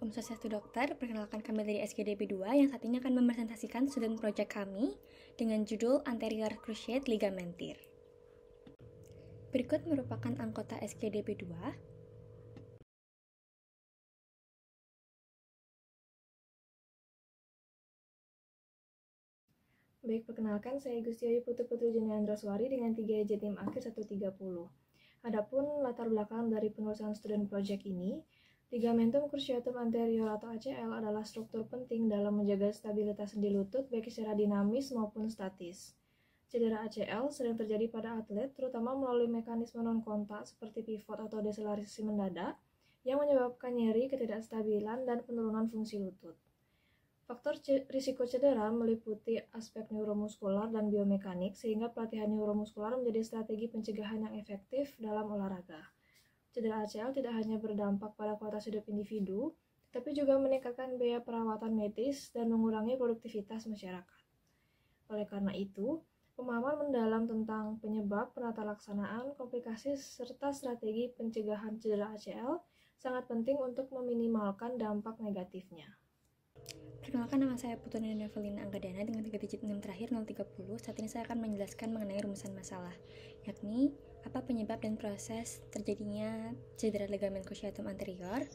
Om Swastiastu Dokter, perkenalkan kami dari SGDB2 yang saat ini akan mempresentasikan student project kami dengan judul Anterior Cruciate Ligamentir. Berikut merupakan anggota SGDB2. Baik, perkenalkan saya Gustiayu Putri Jeneandraswari dengan 3 JTIM akhir 130. Adapun latar belakang dari penulisan student project ini, ligamentum cruciatum anterior atau ACL adalah struktur penting dalam menjaga stabilitas sendi lutut baik secara dinamis maupun statis. Cedera ACL sering terjadi pada atlet, terutama melalui mekanisme non-kontak seperti pivot atau deselarisasi mendadak yang menyebabkan nyeri, ketidakstabilan, dan penurunan fungsi lutut. Faktor risiko cedera meliputi aspek neuromuskular dan biomekanik, sehingga pelatihan neuromuskular menjadi strategi pencegahan yang efektif dalam olahraga. Cedera ACL tidak hanya berdampak pada kualitas hidup individu, tapi juga meningkatkan biaya perawatan medis dan mengurangi produktivitas masyarakat. Oleh karena itu, pemahaman mendalam tentang penyebab, penata laksanaan, komplikasi, serta strategi pencegahan cedera ACL sangat penting untuk meminimalkan dampak negatifnya. Perkenalkan, nama saya Putu Nevelina Anggadana dengan 3 digit NIM terakhir 030. Saat ini saya akan menjelaskan mengenai rumusan masalah, yakni apa penyebab dan proses terjadinya cedera ligamen cruciatum anterior,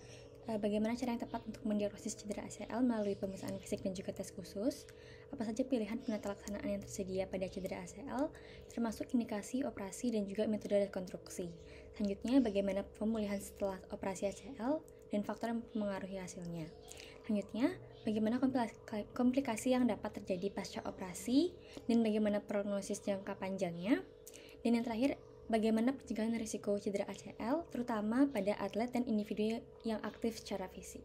bagaimana cara yang tepat untuk mendiagnosis cedera ACL melalui pemeriksaan fisik dan juga tes khusus, apa saja pilihan penata laksanaan yang tersedia pada cedera ACL, termasuk indikasi operasi dan juga metode rekonstruksi. Selanjutnya, bagaimana pemulihan setelah operasi ACL dan faktor yang mempengaruhi hasilnya. Selanjutnya, bagaimana komplikasi yang dapat terjadi pasca operasi dan bagaimana prognosis jangka panjangnya. Dan yang terakhir, bagaimana pencegahan risiko cedera ACL, terutama pada atlet dan individu yang aktif secara fisik.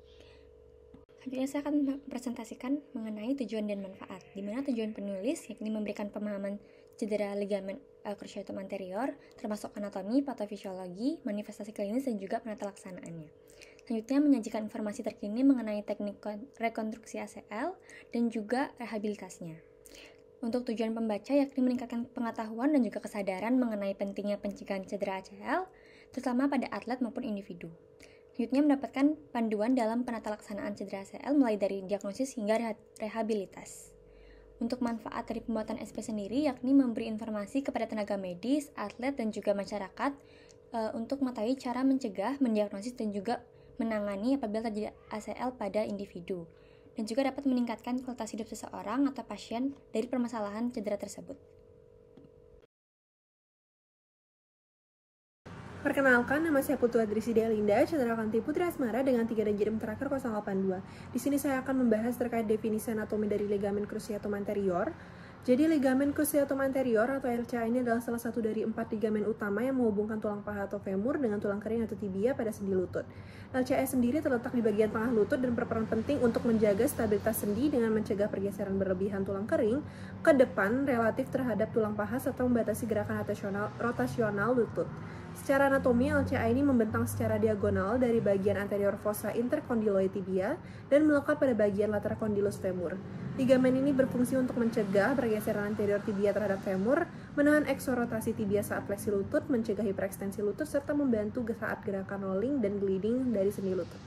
Selanjutnya saya akan mempresentasikan mengenai tujuan dan manfaat, di mana tujuan penulis yakni memberikan pemahaman cedera ligamen cruciatum anterior, termasuk anatomi, patofisiologi, manifestasi klinis, dan juga penata laksanaannya. Selanjutnya menyajikan informasi terkini mengenai teknik rekonstruksi ACL dan juga rehabilitasnya. Untuk tujuan pembaca yakni meningkatkan pengetahuan dan juga kesadaran mengenai pentingnya pencegahan cedera ACL, terutama pada atlet maupun individu. Selanjutnya mendapatkan panduan dalam penata laksanaan cedera ACL mulai dari diagnosis hingga rehabilitas. Untuk manfaat dari pembuatan SP sendiri yakni memberi informasi kepada tenaga medis, atlet, dan juga masyarakat untuk mengetahui cara mencegah, mendiagnosis, dan juga menangani apabila terjadi ACL pada individu, dan juga dapat meningkatkan kualitas hidup seseorang atau pasien dari permasalahan cedera tersebut. Perkenalkan, nama saya Putu Adrisi Delinda, Chandrawati Putri Asmara dengan 3 digit NIM terakhir 082. Di sini saya akan membahas terkait definisi anatomi dari ligamen cruciatum anterior. Jadi ligamen cruciatum anterior atau LCA ini adalah salah satu dari 4 ligamen utama yang menghubungkan tulang paha atau femur dengan tulang kering atau tibia pada sendi lutut. LCA sendiri terletak di bagian tengah lutut dan berperan penting untuk menjaga stabilitas sendi dengan mencegah pergeseran berlebihan tulang kering ke depan relatif terhadap tulang paha serta membatasi gerakan rotasional lutut. Secara anatomi, LCA ini membentang secara diagonal dari bagian anterior fossa intercondyloid tibia dan melekat pada bagian lateral condylus femur. Ligamen ini berfungsi untuk mencegah pergeseran anterior tibia terhadap femur, menahan eksorotasi tibia saat fleksi lutut, mencegah hiperekstensi lutut, serta membantu saat gerakan rolling dan gliding dari sendi lutut.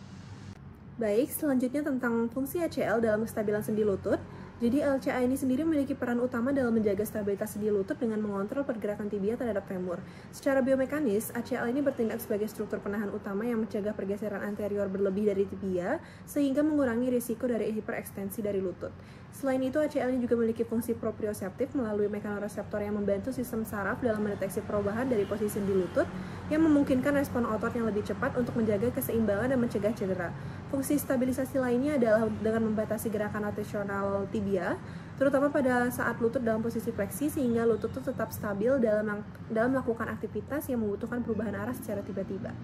Baik, selanjutnya tentang fungsi ACL dalam kestabilan sendi lutut. Jadi LCA ini sendiri memiliki peran utama dalam menjaga stabilitas sendi lutut dengan mengontrol pergerakan tibia terhadap femur. Secara biomekanis, ACL ini bertindak sebagai struktur penahan utama yang mencegah pergeseran anterior berlebih dari tibia, sehingga mengurangi risiko dari hiperekstensi dari lutut. Selain itu, ACL ini juga memiliki fungsi proprioseptif melalui mekanoreseptor yang membantu sistem saraf dalam mendeteksi perubahan dari posisi sendi lutut, yang memungkinkan respon otot yang lebih cepat untuk menjaga keseimbangan dan mencegah cedera. Fungsi stabilisasi lainnya adalah dengan membatasi gerakan rotasional tibia, terutama pada saat lutut dalam posisi fleksi sehingga lutut itu tetap stabil dalam melakukan aktivitas yang membutuhkan perubahan arah secara tiba-tiba.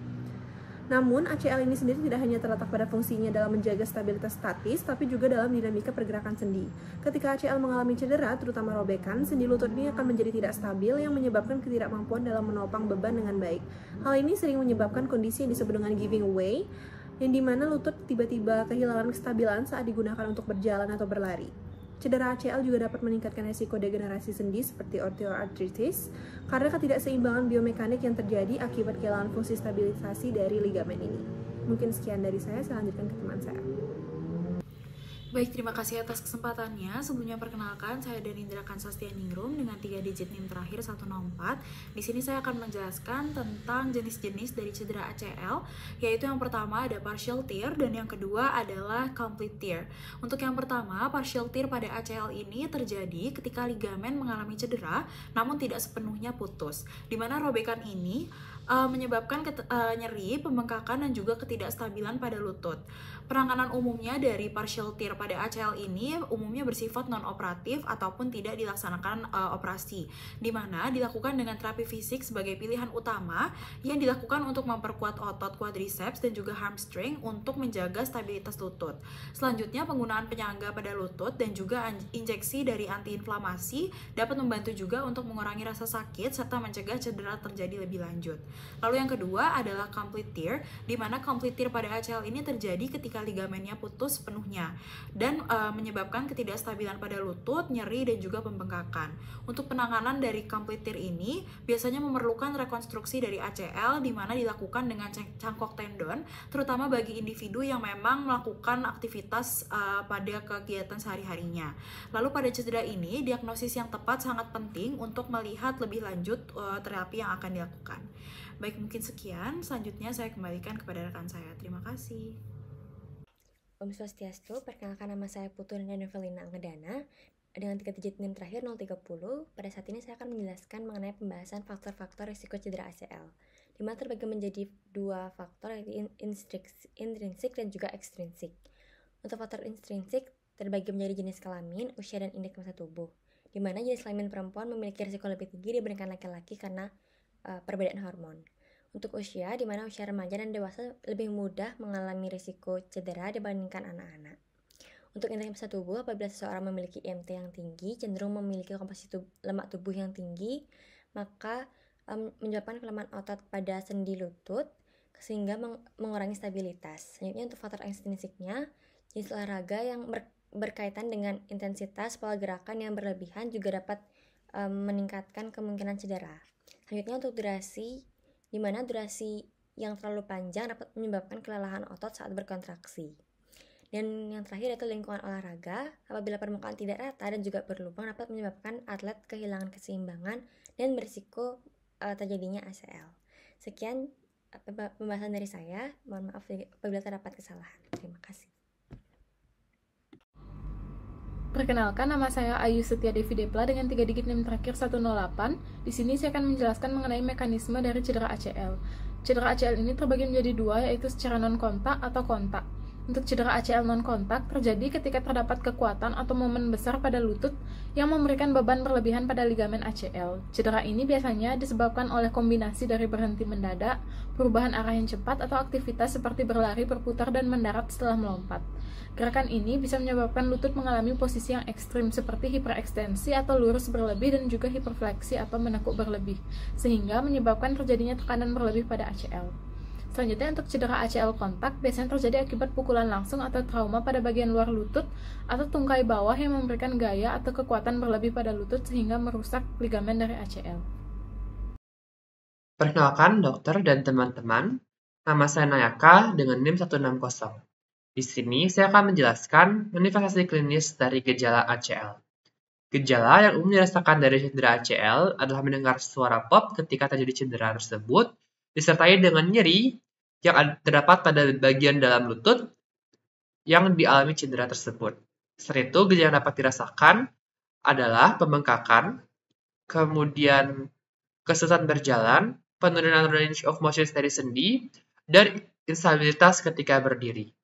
Namun, ACL ini sendiri tidak hanya terletak pada fungsinya dalam menjaga stabilitas statis, tapi juga dalam dinamika pergerakan sendi. Ketika ACL mengalami cedera, terutama robekan, sendi lutut ini akan menjadi tidak stabil yang menyebabkan ketidakmampuan dalam menopang beban dengan baik. Hal ini sering menyebabkan kondisi yang disebut dengan giving way, yang dimana lutut tiba-tiba kehilangan kestabilan saat digunakan untuk berjalan atau berlari. Cedera ACL juga dapat meningkatkan risiko degenerasi sendi seperti osteoartritis karena ketidakseimbangan biomekanik yang terjadi akibat kehilangan fungsi stabilisasi dari ligamen ini. Mungkin sekian dari saya lanjutkan ke teman saya. Baik, terima kasih atas kesempatannya. Sebelumnya perkenalkan, saya Danindra Kansastianingrum dengan 3 digit NIM terakhir 104. Di sini saya akan menjelaskan tentang jenis-jenis dari cedera ACL, yaitu yang pertama ada partial tear dan yang kedua adalah complete tear. Untuk yang pertama, partial tear pada ACL ini terjadi ketika ligamen mengalami cedera namun tidak sepenuhnya putus, di mana robekan ini menyebabkan nyeri, pembengkakan, dan juga ketidakstabilan pada lutut. Penanganan umumnya dari partial tear pada ACL ini umumnya bersifat non-operatif ataupun tidak dilaksanakan operasi, di mana dilakukan dengan terapi fisik sebagai pilihan utama yang dilakukan untuk memperkuat otot quadriceps dan juga hamstring untuk menjaga stabilitas lutut. Selanjutnya, penggunaan penyangga pada lutut dan juga injeksi dari antiinflamasi dapat membantu juga untuk mengurangi rasa sakit serta mencegah cedera terjadi lebih lanjut. Lalu yang kedua adalah complete tear, di mana complete tear pada ACL ini terjadi ketika ligamennya putus sepenuhnya dan menyebabkan ketidakstabilan pada lutut, nyeri, dan juga pembengkakan. Untuk penanganan dari complete tear ini biasanya memerlukan rekonstruksi dari ACL, di mana dilakukan dengan cangkok tendon, terutama bagi individu yang memang melakukan aktivitas pada kegiatan sehari-harinya. Lalu pada cedera ini, diagnosis yang tepat sangat penting untuk melihat lebih lanjut terapi yang akan dilakukan. Baik, mungkin sekian. Selanjutnya saya kembalikan kepada rekan saya. Terima kasih. Om Swastiastu, perkenalkan nama saya Putu Evelina Anggedana dengan 3 digit NIM terakhir 030. Pada saat ini saya akan menjelaskan mengenai pembahasan faktor-faktor risiko cedera ACL, di mana terbagi menjadi 2 faktor, yaitu intrinsik dan juga ekstrinsik. Untuk faktor intrinsik terbagi menjadi jenis kelamin, usia, dan indeks massa tubuh, di mana jenis kelamin perempuan memiliki risiko lebih tinggi dibandingkan laki-laki karena perbedaan hormon. Untuk usia, di mana usia remaja dan dewasa lebih mudah mengalami risiko cedera dibandingkan anak-anak. Untuk indeks massa tubuh, apabila seseorang memiliki IMT yang tinggi, cenderung memiliki komposisi lemak tubuh yang tinggi, maka menyebabkan kelemahan otot pada sendi lutut, sehingga mengurangi stabilitas. Selanjutnya, untuk faktor ekstrinsiknya, jenis olahraga yang berkaitan dengan intensitas pola gerakan yang berlebihan juga dapat meningkatkan kemungkinan cedera. Selanjutnya, untuk durasi, di mana durasi yang terlalu panjang dapat menyebabkan kelelahan otot saat berkontraksi. Dan yang terakhir yaitu lingkungan olahraga. Apabila permukaan tidak rata dan juga berlubang dapat menyebabkan atlet kehilangan keseimbangan dan berisiko terjadinya ACL. Sekian pembahasan dari saya. Mohon maaf apabila terdapat kesalahan. Terima kasih. Perkenalkan, nama saya Ayu Setia Devi Depla dengan 3 digit NIM terakhir 108. Di sini saya akan menjelaskan mengenai mekanisme dari cedera ACL. Cedera ACL ini terbagi menjadi 2, yaitu secara non-kontak atau kontak. Untuk cedera ACL non-kontak terjadi ketika terdapat kekuatan atau momen besar pada lutut yang memberikan beban berlebihan pada ligamen ACL. Cedera ini biasanya disebabkan oleh kombinasi dari berhenti mendadak, perubahan arah yang cepat, atau aktivitas seperti berlari, berputar, dan mendarat setelah melompat. Gerakan ini bisa menyebabkan lutut mengalami posisi yang ekstrim seperti hiperekstensi atau lurus berlebih dan juga hiperfleksi atau menekuk berlebih, sehingga menyebabkan terjadinya tekanan berlebih pada ACL. Selanjutnya, untuk cedera ACL kontak biasanya terjadi akibat pukulan langsung atau trauma pada bagian luar lutut atau tungkai bawah yang memberikan gaya atau kekuatan berlebih pada lutut sehingga merusak ligamen dari ACL. Perkenalkan dokter dan teman-teman, nama saya Nayaka dengan NIM 160. Di sini saya akan menjelaskan manifestasi klinis dari gejala ACL. Gejala yang umum dirasakan dari cedera ACL adalah mendengar suara pop ketika terjadi cedera tersebut, disertai dengan nyeri yang terdapat pada bagian dalam lutut yang dialami cedera tersebut. Selain itu, gejala yang dapat dirasakan adalah pembengkakan, kemudian kesulitan berjalan, penurunan range of motion dari sendi, dan instabilitas ketika berdiri.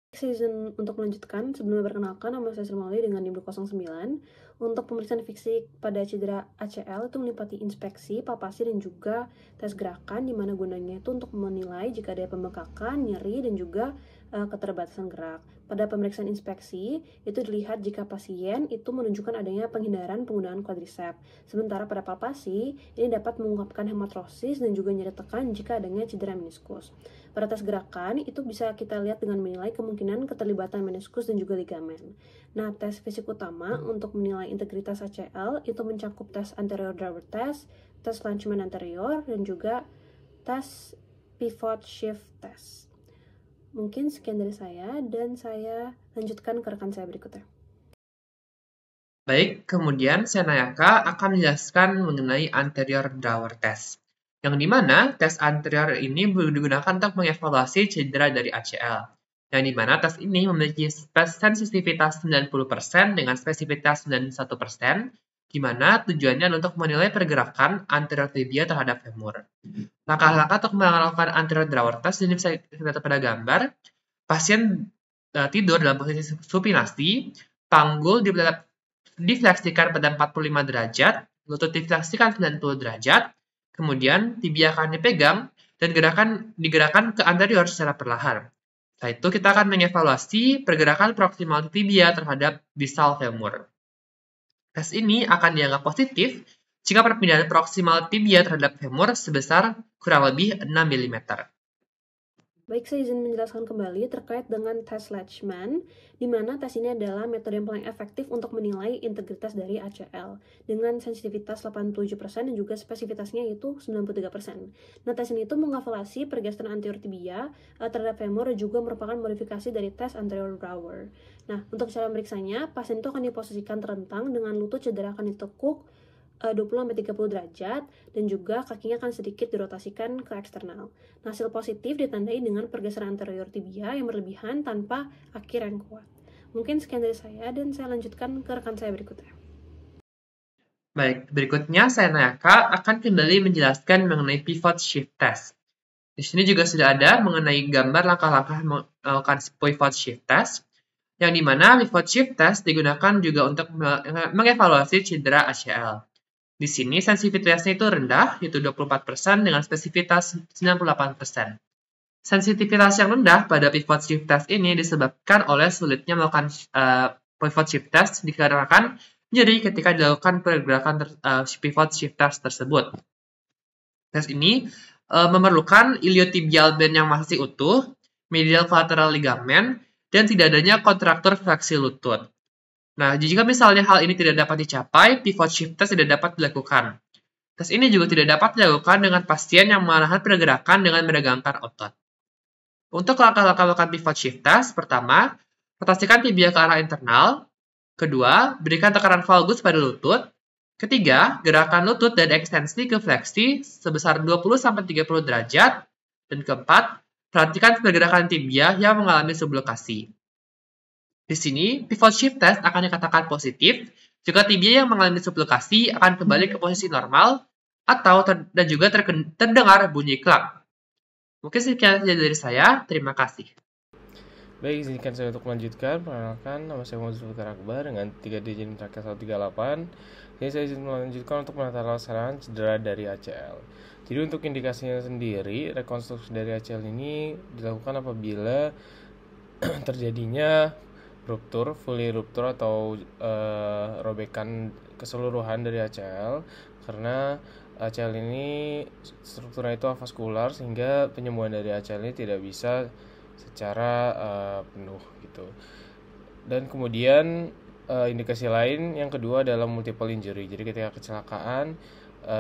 Season untuk melanjutkan, sebelumnya perkenalkan, nama saya Sirmali dengan NIM 209. Untuk pemeriksaan fisik pada cedera ACL itu meliputi inspeksi, palpasi, dan juga tes gerakan, di mana gunanya itu untuk menilai jika ada pembengkakan, nyeri, dan juga keterbatasan gerak. Pada pemeriksaan inspeksi, itu dilihat jika pasien itu menunjukkan adanya penghindaran penggunaan quadriceps. Sementara pada palpasi, ini dapat mengungkapkan hematrosis dan juga nyeri tekan jika adanya cedera meniskus. Pada tes gerakan, itu bisa kita lihat dengan menilai kemungkinan keterlibatan meniskus dan juga ligamen. Nah, tes fisik utama untuk menilai integritas ACL itu mencakup tes anterior driver test, tes Langemann anterior, dan juga tes pivot shift test. Mungkin sekian dari saya, dan saya lanjutkan ke rekan saya berikutnya. Baik, kemudian Senayaka akan menjelaskan mengenai anterior drawer test, yang dimana tes anterior ini digunakan untuk mengevaluasi cedera dari ACL, yang dimana tes ini memiliki sensitivitas 90% dengan spesifitas 91%, dimana tujuannya untuk menilai pergerakan anterior tibia terhadap femur. Langkah-langkah untuk melakukan anterior drawer test ini bisa kita lihat pada gambar. Pasien tidur dalam posisi supinasi, panggul difleksikan pada 45 derajat, lutut difleksikan 90 derajat, kemudian tibia akan dipegang dan digerakkan ke anterior secara perlahan. Setelah itu kita akan mengevaluasi pergerakan proksimal tibia terhadap distal femur. Tes ini akan dianggap positif jika perpindahan proksimal tibia terhadap femur sebesar kurang lebih 6 mm. Baik, saya izin menjelaskan kembali terkait dengan tes Latchman, di mana tes ini adalah metode yang paling efektif untuk menilai integritas dari ACL, dengan sensitivitas 87% dan juga spesifitasnya itu 93%. Nah, tes ini itu mengevaluasi pergeseran anterior tibia terhadap femur dan juga merupakan modifikasi dari tes anterior drawer. Nah, untuk cara meriksanya, pasien itu akan diposisikan terentang dengan lutut cedera akan ditekuk 20-30 derajat, dan juga kakinya akan sedikit dirotasikan ke eksternal. Nah, hasil positif ditandai dengan pergeseran anterior tibia yang berlebihan tanpa akir yang kuat. Mungkin sekian dari saya, dan saya lanjutkan ke rekan saya berikutnya. Baik, berikutnya Senayaka akan kembali menjelaskan mengenai pivot shift test. Di sini juga sudah ada mengenai gambar langkah-langkah melakukan pivot shift test, yang dimana pivot shift test digunakan juga untuk mengevaluasi cedera ACL. Di sini sensitivitasnya itu rendah, yaitu 24% dengan spesifitas 98%. Sensitivitas yang rendah pada pivot shift test ini disebabkan oleh sulitnya melakukan pivot shift test dikarenakan nyeri ketika dilakukan pergerakan pivot shift test tersebut. Tes ini memerlukan iliotibial band yang masih utuh, medial collateral ligament, dan tidak adanya kontraktor fleksi lutut. Nah, jika misalnya hal ini tidak dapat dicapai, pivot shift test tidak dapat dilakukan. Tes ini juga tidak dapat dilakukan dengan pasien yang mengalami pergerakan dengan meregangkan otot. Untuk langkah-langkah melakukan pivot shift test, pertama, rotasikan tibia ke arah internal. Kedua, berikan tekanan valgus pada lutut. Ketiga, gerakan lutut dan ekstensi ke fleksi sebesar 20-30 derajat. Dan keempat, perhatikan pergerakan tibia yang mengalami sublokasi. Di sini, pivot shift test akan dikatakan positif jika tibia yang mengalami sublokasi akan kembali ke posisi normal atau dan juga terdengar bunyi klak. Mungkin sekian saja dari saya. Terima kasih. Baik, izinkan saya untuk melanjutkan. Perkenalkan, nama saya Muhammad Zulfikar Akbar dengan 3 digit terakhir 138. Jadi saya izin melanjutkan untuk penata cedera dari ACL. Jadi untuk indikasinya sendiri, rekonstruksi dari ACL ini dilakukan apabila terjadinya ruptur, fully ruptur atau robekan keseluruhan dari ACL, karena ACL ini strukturnya itu avaskular sehingga penyembuhan dari ACL ini tidak bisa secara penuh gitu. Dan kemudian indikasi lain yang kedua adalah multiple injury. Jadi ketika kecelakaan,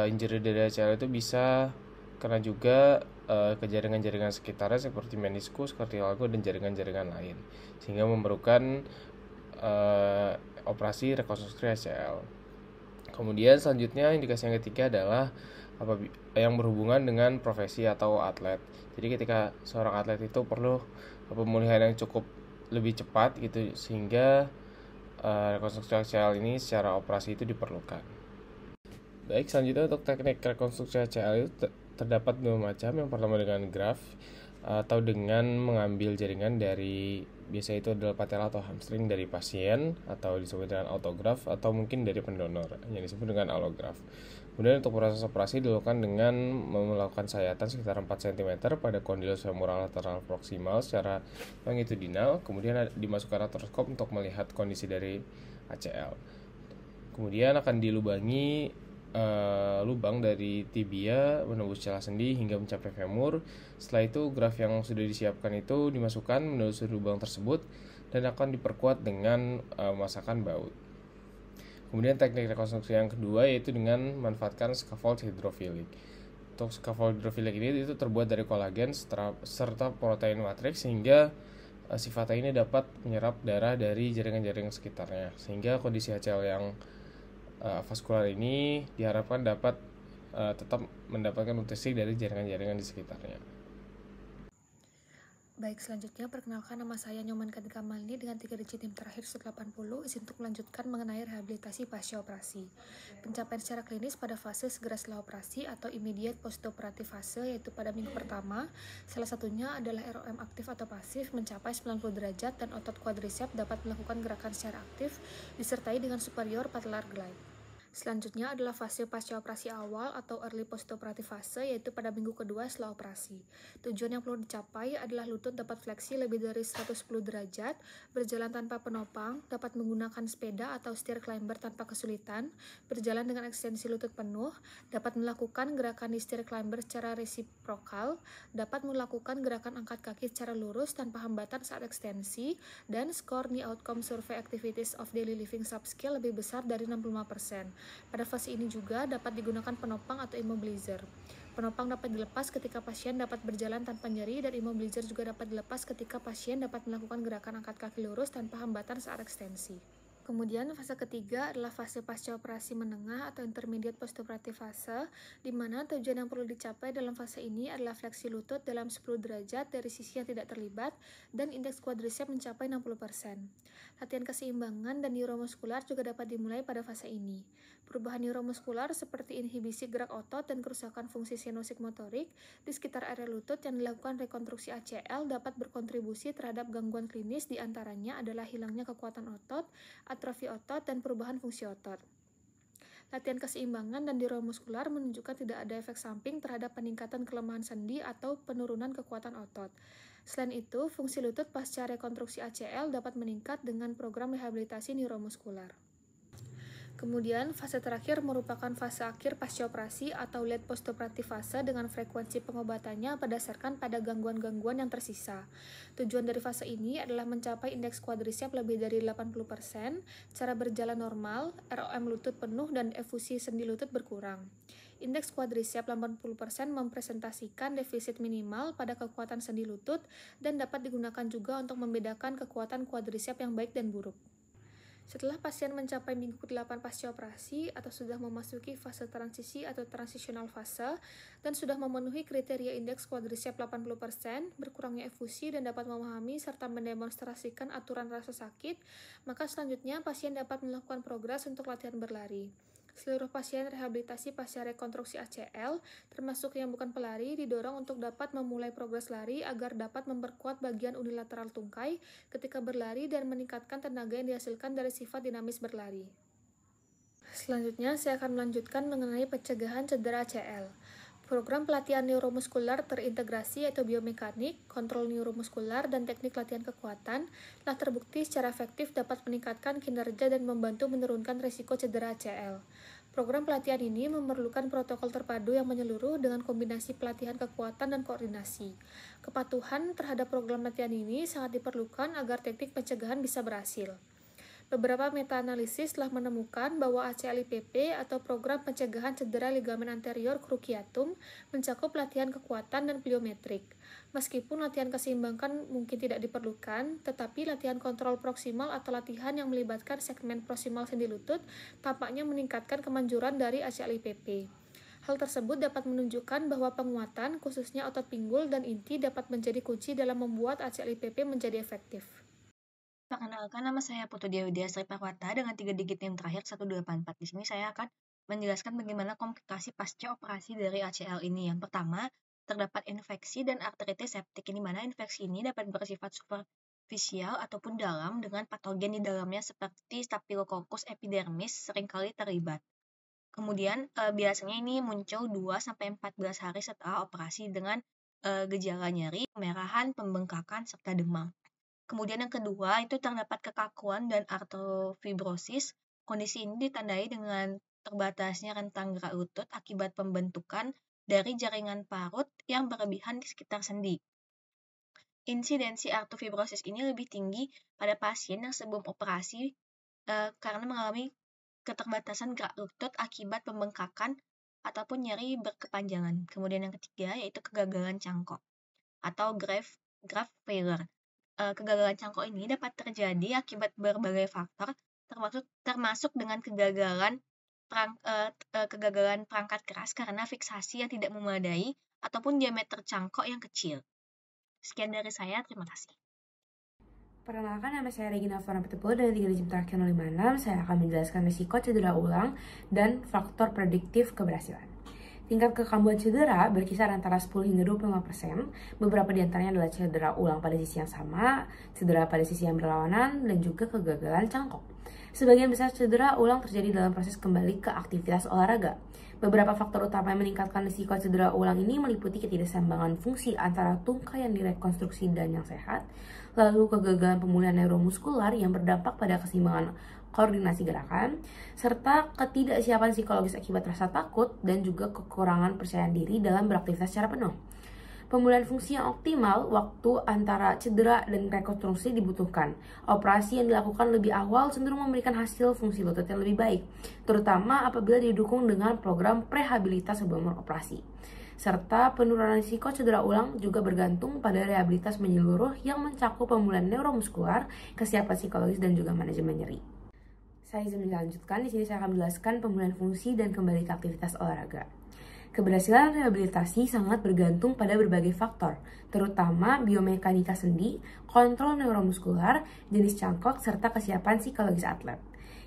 injury dari ACL itu bisa karena juga ke jaringan-jaringan sekitarnya seperti meniskus, cartilago, dan jaringan-jaringan lain, sehingga memerlukan operasi rekonstruksi ACL. Kemudian selanjutnya indikasi yang ketiga adalah yang berhubungan dengan profesi atau atlet. Jadi ketika seorang atlet itu perlu pemulihan yang cukup lebih cepat gitu, sehingga rekonstruksi ACL ini secara operasi itu diperlukan. Baik, selanjutnya untuk teknik rekonstruksi ACL itu terdapat dua macam. Yang pertama dengan graft atau dengan mengambil jaringan dari, biasa itu adalah patella atau hamstring dari pasien, atau disebut dengan autograft, atau mungkin dari pendonor yang disebut dengan allograft. Kemudian untuk proses operasi dilakukan dengan melakukan sayatan sekitar 4 cm pada kondilus femoral lateral proksimal secara longitudinal, kemudian dimasukkan artroskop untuk melihat kondisi dari ACL. Kemudian akan dilubangi lubang dari tibia menembus celah sendi hingga mencapai femur. Setelah itu graf yang sudah disiapkan itu dimasukkan menelusuri lubang tersebut dan akan diperkuat dengan masakan baut. Kemudian teknik rekonstruksi yang kedua yaitu dengan memanfaatkan scaffold hidrofilik. untuk scaffold hidrofilik ini itu terbuat dari kolagen serta protein matriks, sehingga sifat ini dapat menyerap darah dari jaringan-jaringan sekitarnya, sehingga kondisi HCl yang vaskular ini diharapkan dapat tetap mendapatkan nutrisi dari jaringan-jaringan di sekitarnya. Baik, selanjutnya perkenalkan, nama saya Nyoman Katika Malini dengan 3 digit NIM terakhir 180, izin untuk melanjutkan mengenai rehabilitasi pasca operasi. Pencapaian secara klinis pada fase segera setelah operasi atau immediate postoperative fase, yaitu pada minggu pertama, salah satunya adalah ROM aktif atau pasif mencapai 90 derajat dan otot quadriceps dapat melakukan gerakan secara aktif disertai dengan superior patellar glide. Selanjutnya adalah fase pasca operasi awal atau early postoperative fase, yaitu pada minggu kedua setelah operasi. Tujuan yang perlu dicapai adalah lutut dapat fleksi lebih dari 110 derajat, berjalan tanpa penopang, dapat menggunakan sepeda atau stair climber tanpa kesulitan, berjalan dengan ekstensi lutut penuh, dapat melakukan gerakan di stair climber secara resiprokal, dapat melakukan gerakan angkat kaki secara lurus tanpa hambatan saat ekstensi, dan skor Knee Outcome Survey Activities of Daily Living Subscale lebih besar dari 65%. Pada fase ini juga dapat digunakan penopang atau immobilizer. Penopang dapat dilepas ketika pasien dapat berjalan tanpa nyeri, dan immobilizer juga dapat dilepas ketika pasien dapat melakukan gerakan angkat kaki lurus tanpa hambatan saat ekstensi. Kemudian fase ketiga adalah fase pasca operasi menengah atau intermediate postoperative fase, di mana tujuan yang perlu dicapai dalam fase ini adalah fleksi lutut dalam 10 derajat dari sisi yang tidak terlibat dan indeks quadriceps mencapai 60%. Latihan keseimbangan dan neuromuskular juga dapat dimulai pada fase ini. Perubahan neuromuskular seperti inhibisi gerak otot dan kerusakan fungsi sinusik motorik di sekitar area lutut yang dilakukan rekonstruksi ACL dapat berkontribusi terhadap gangguan klinis, diantaranya adalah hilangnya kekuatan otot, atrofi otot, dan perubahan fungsi otot. Latihan keseimbangan dan neuromuskular menunjukkan tidak ada efek samping terhadap peningkatan kelemahan sendi atau penurunan kekuatan otot. Selain itu, fungsi lutut pasca rekonstruksi ACL dapat meningkat dengan program rehabilitasi neuromuskular. Kemudian, fase terakhir merupakan fase akhir pasca operasi atau late postoperative fase dengan frekuensi pengobatannya berdasarkan pada gangguan-gangguan yang tersisa. Tujuan dari fase ini adalah mencapai indeks quadriceps lebih dari 80%, cara berjalan normal, ROM lutut penuh, dan efusi sendi lutut berkurang. Indeks quadriceps 80% mempresentasikan defisit minimal pada kekuatan sendi lutut dan dapat digunakan juga untuk membedakan kekuatan quadriceps yang baik dan buruk. Setelah pasien mencapai minggu ke-8 pasca operasi atau sudah memasuki fase transisi atau transitional fase dan sudah memenuhi kriteria indeks quadriceps 80%, berkurangnya efusi, dan dapat memahami serta mendemonstrasikan aturan rasa sakit, maka selanjutnya pasien dapat melakukan progres untuk latihan berlari. Seluruh pasien rehabilitasi pasca rekonstruksi ACL, termasuk yang bukan pelari, didorong untuk dapat memulai progres lari agar dapat memperkuat bagian unilateral tungkai ketika berlari dan meningkatkan tenaga yang dihasilkan dari sifat dinamis berlari. Selanjutnya, saya akan melanjutkan mengenai pencegahan cedera ACL. Program pelatihan neuromuskular terintegrasi yaitu biomekanik, kontrol neuromuskular, dan teknik latihan kekuatan telah terbukti secara efektif dapat meningkatkan kinerja dan membantu menurunkan risiko cedera ACL. Program pelatihan ini memerlukan protokol terpadu yang menyeluruh dengan kombinasi pelatihan kekuatan dan koordinasi. Kepatuhan terhadap program latihan ini sangat diperlukan agar teknik pencegahan bisa berhasil. Beberapa meta-analisis telah menemukan bahwa ACL-IPP atau program pencegahan cedera ligamen anterior cruciatum mencakup latihan kekuatan dan pliometrik. Meskipun latihan keseimbangan mungkin tidak diperlukan, tetapi latihan kontrol proksimal atau latihan yang melibatkan segmen proksimal sendi lutut tampaknya meningkatkan kemanjuran dari ACL-IPP. Hal tersebut dapat menunjukkan bahwa penguatan, khususnya otot pinggul dan inti, dapat menjadi kunci dalam membuat ACL-IPP menjadi efektif. Perkenalkan, nama saya Putu Dia Widya Sri Parwata dengan 3 digit NIM terakhir 184. Di sini saya akan menjelaskan bagaimana komplikasi pasca operasi dari ACL ini. Yang pertama, terdapat infeksi dan artritis septik, di mana infeksi ini dapat bersifat superficial ataupun dalam dengan patogen di dalamnya seperti Staphylococcus epidermis seringkali terlibat. Kemudian biasanya ini muncul 2-14 hari setelah operasi dengan gejala nyeri, kemerahan, pembengkakan, serta demam. Kemudian yang kedua, itu terdapat kekakuan dan artrofibrosis. Kondisi ini ditandai dengan terbatasnya rentang gerak lutut akibat pembentukan dari jaringan parut yang berlebihan di sekitar sendi. Insidensi artrofibrosis ini lebih tinggi pada pasien yang sebelum operasi karena mengalami keterbatasan gerak lutut akibat pembengkakan ataupun nyeri berkepanjangan. Kemudian yang ketiga yaitu kegagalan cangkok atau graft failure. Kegagalan cangkok ini dapat terjadi akibat berbagai faktor, termasuk dengan kegagalan perangkat keras karena fiksasi yang tidak memadai ataupun diameter cangkok yang kecil. Sekian dari saya, terima kasih. Perkenalkan, nama saya Regina Flora Pitupul dari 3 digit terakhir 056. Saya akan menjelaskan risiko cedera ulang dan faktor prediktif keberhasilan. Tingkat kekambuhan cedera berkisar antara 10 hingga 25%. Beberapa di antaranya adalah cedera ulang pada sisi yang sama, cedera pada sisi yang berlawanan, dan juga kegagalan cangkok. Sebagian besar cedera ulang terjadi dalam proses kembali ke aktivitas olahraga. Beberapa faktor utama yang meningkatkan risiko cedera ulang ini meliputi ketidakseimbangan fungsi antara tungkai yang direkonstruksi dan yang sehat, lalu kegagalan pemulihan neuromuskular yang berdampak pada keseimbangan koordinasi gerakan, serta ketidaksiapan psikologis akibat rasa takut dan juga kekurangan percaya diri dalam beraktivitas secara penuh. Pemulihan fungsi yang optimal waktu antara cedera dan rekonstruksi dibutuhkan. Operasi yang dilakukan lebih awal cenderung memberikan hasil fungsi lutut yang lebih baik, terutama apabila didukung dengan program prehabilitas sebelum operasi. Serta penurunan risiko cedera ulang juga bergantung pada rehabilitas menyeluruh yang mencakup pemulihan neuromuskular, kesiapan psikologis, dan juga manajemen nyeri. Saya izin melanjutkan, di sini saya akan menjelaskan pemulihan fungsi dan kembali ke aktivitas olahraga. Keberhasilan rehabilitasi sangat bergantung pada berbagai faktor, terutama biomekanika sendi, kontrol neuromuskular, jenis cangkok, serta kesiapan psikologis atlet.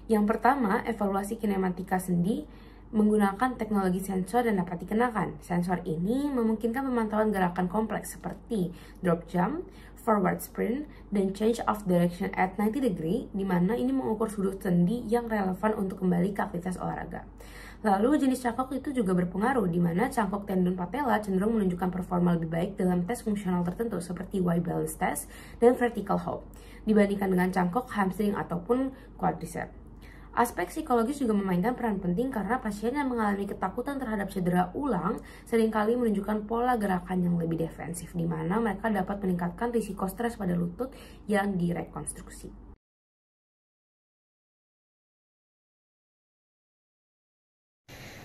Yang pertama, evaluasi kinematika sendi menggunakan teknologi sensor dan dapat dikenakan. Sensor ini memungkinkan pemantauan gerakan kompleks seperti drop jump, forward sprint, dan change of direction at 90 degree, di mana ini mengukur sudut sendi yang relevan untuk kembali ke aktivitas olahraga. Lalu jenis cangkok itu juga berpengaruh, di mana cangkok tendon patella cenderung menunjukkan performa lebih baik dalam tes fungsional tertentu seperti Y-balance test dan vertical hop, dibandingkan dengan cangkok hamstring ataupun quadricep. Aspek psikologis juga memainkan peran penting karena pasien yang mengalami ketakutan terhadap cedera ulang seringkali menunjukkan pola gerakan yang lebih defensif, di mana mereka dapat meningkatkan risiko stres pada lutut yang direkonstruksi.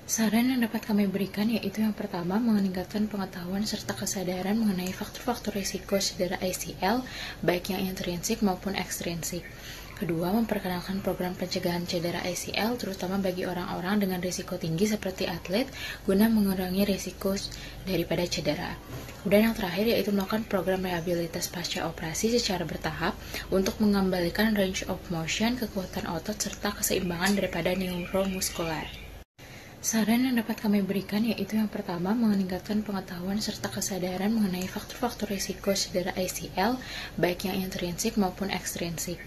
Saran yang dapat kami berikan yaitu yang pertama, meningkatkan pengetahuan serta kesadaran mengenai faktor-faktor risiko cedera ACL, baik yang intrinsik maupun ekstrinsik. Kedua, memperkenalkan program pencegahan cedera ACL, terutama bagi orang-orang dengan risiko tinggi seperti atlet, guna mengurangi risiko daripada cedera. Kemudian yang terakhir yaitu melakukan program rehabilitas pasca operasi secara bertahap untuk mengembalikan range of motion, kekuatan otot, serta keseimbangan daripada neuromuskular. Saran yang dapat kami berikan yaitu yang pertama, meningkatkan pengetahuan serta kesadaran mengenai faktor-faktor risiko cedera ACL, baik yang intrinsik maupun ekstrinsik.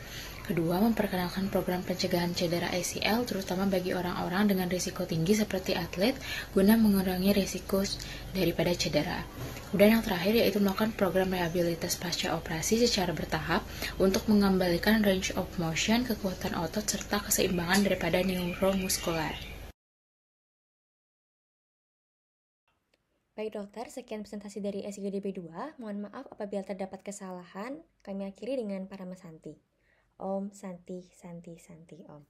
Kedua, memperkenalkan program pencegahan cedera ACL, terutama bagi orang-orang dengan risiko tinggi seperti atlet, guna mengurangi risiko daripada cedera. Kemudian yang terakhir yaitu melakukan program rehabilitas pasca operasi secara bertahap untuk mengembalikan range of motion, kekuatan otot, serta keseimbangan daripada neuromuskular. Baik dokter, sekian presentasi dari SIGDP 2. Mohon maaf apabila terdapat kesalahan. Kami akhiri dengan Parama Santi. Om Santi Santi Santi Om.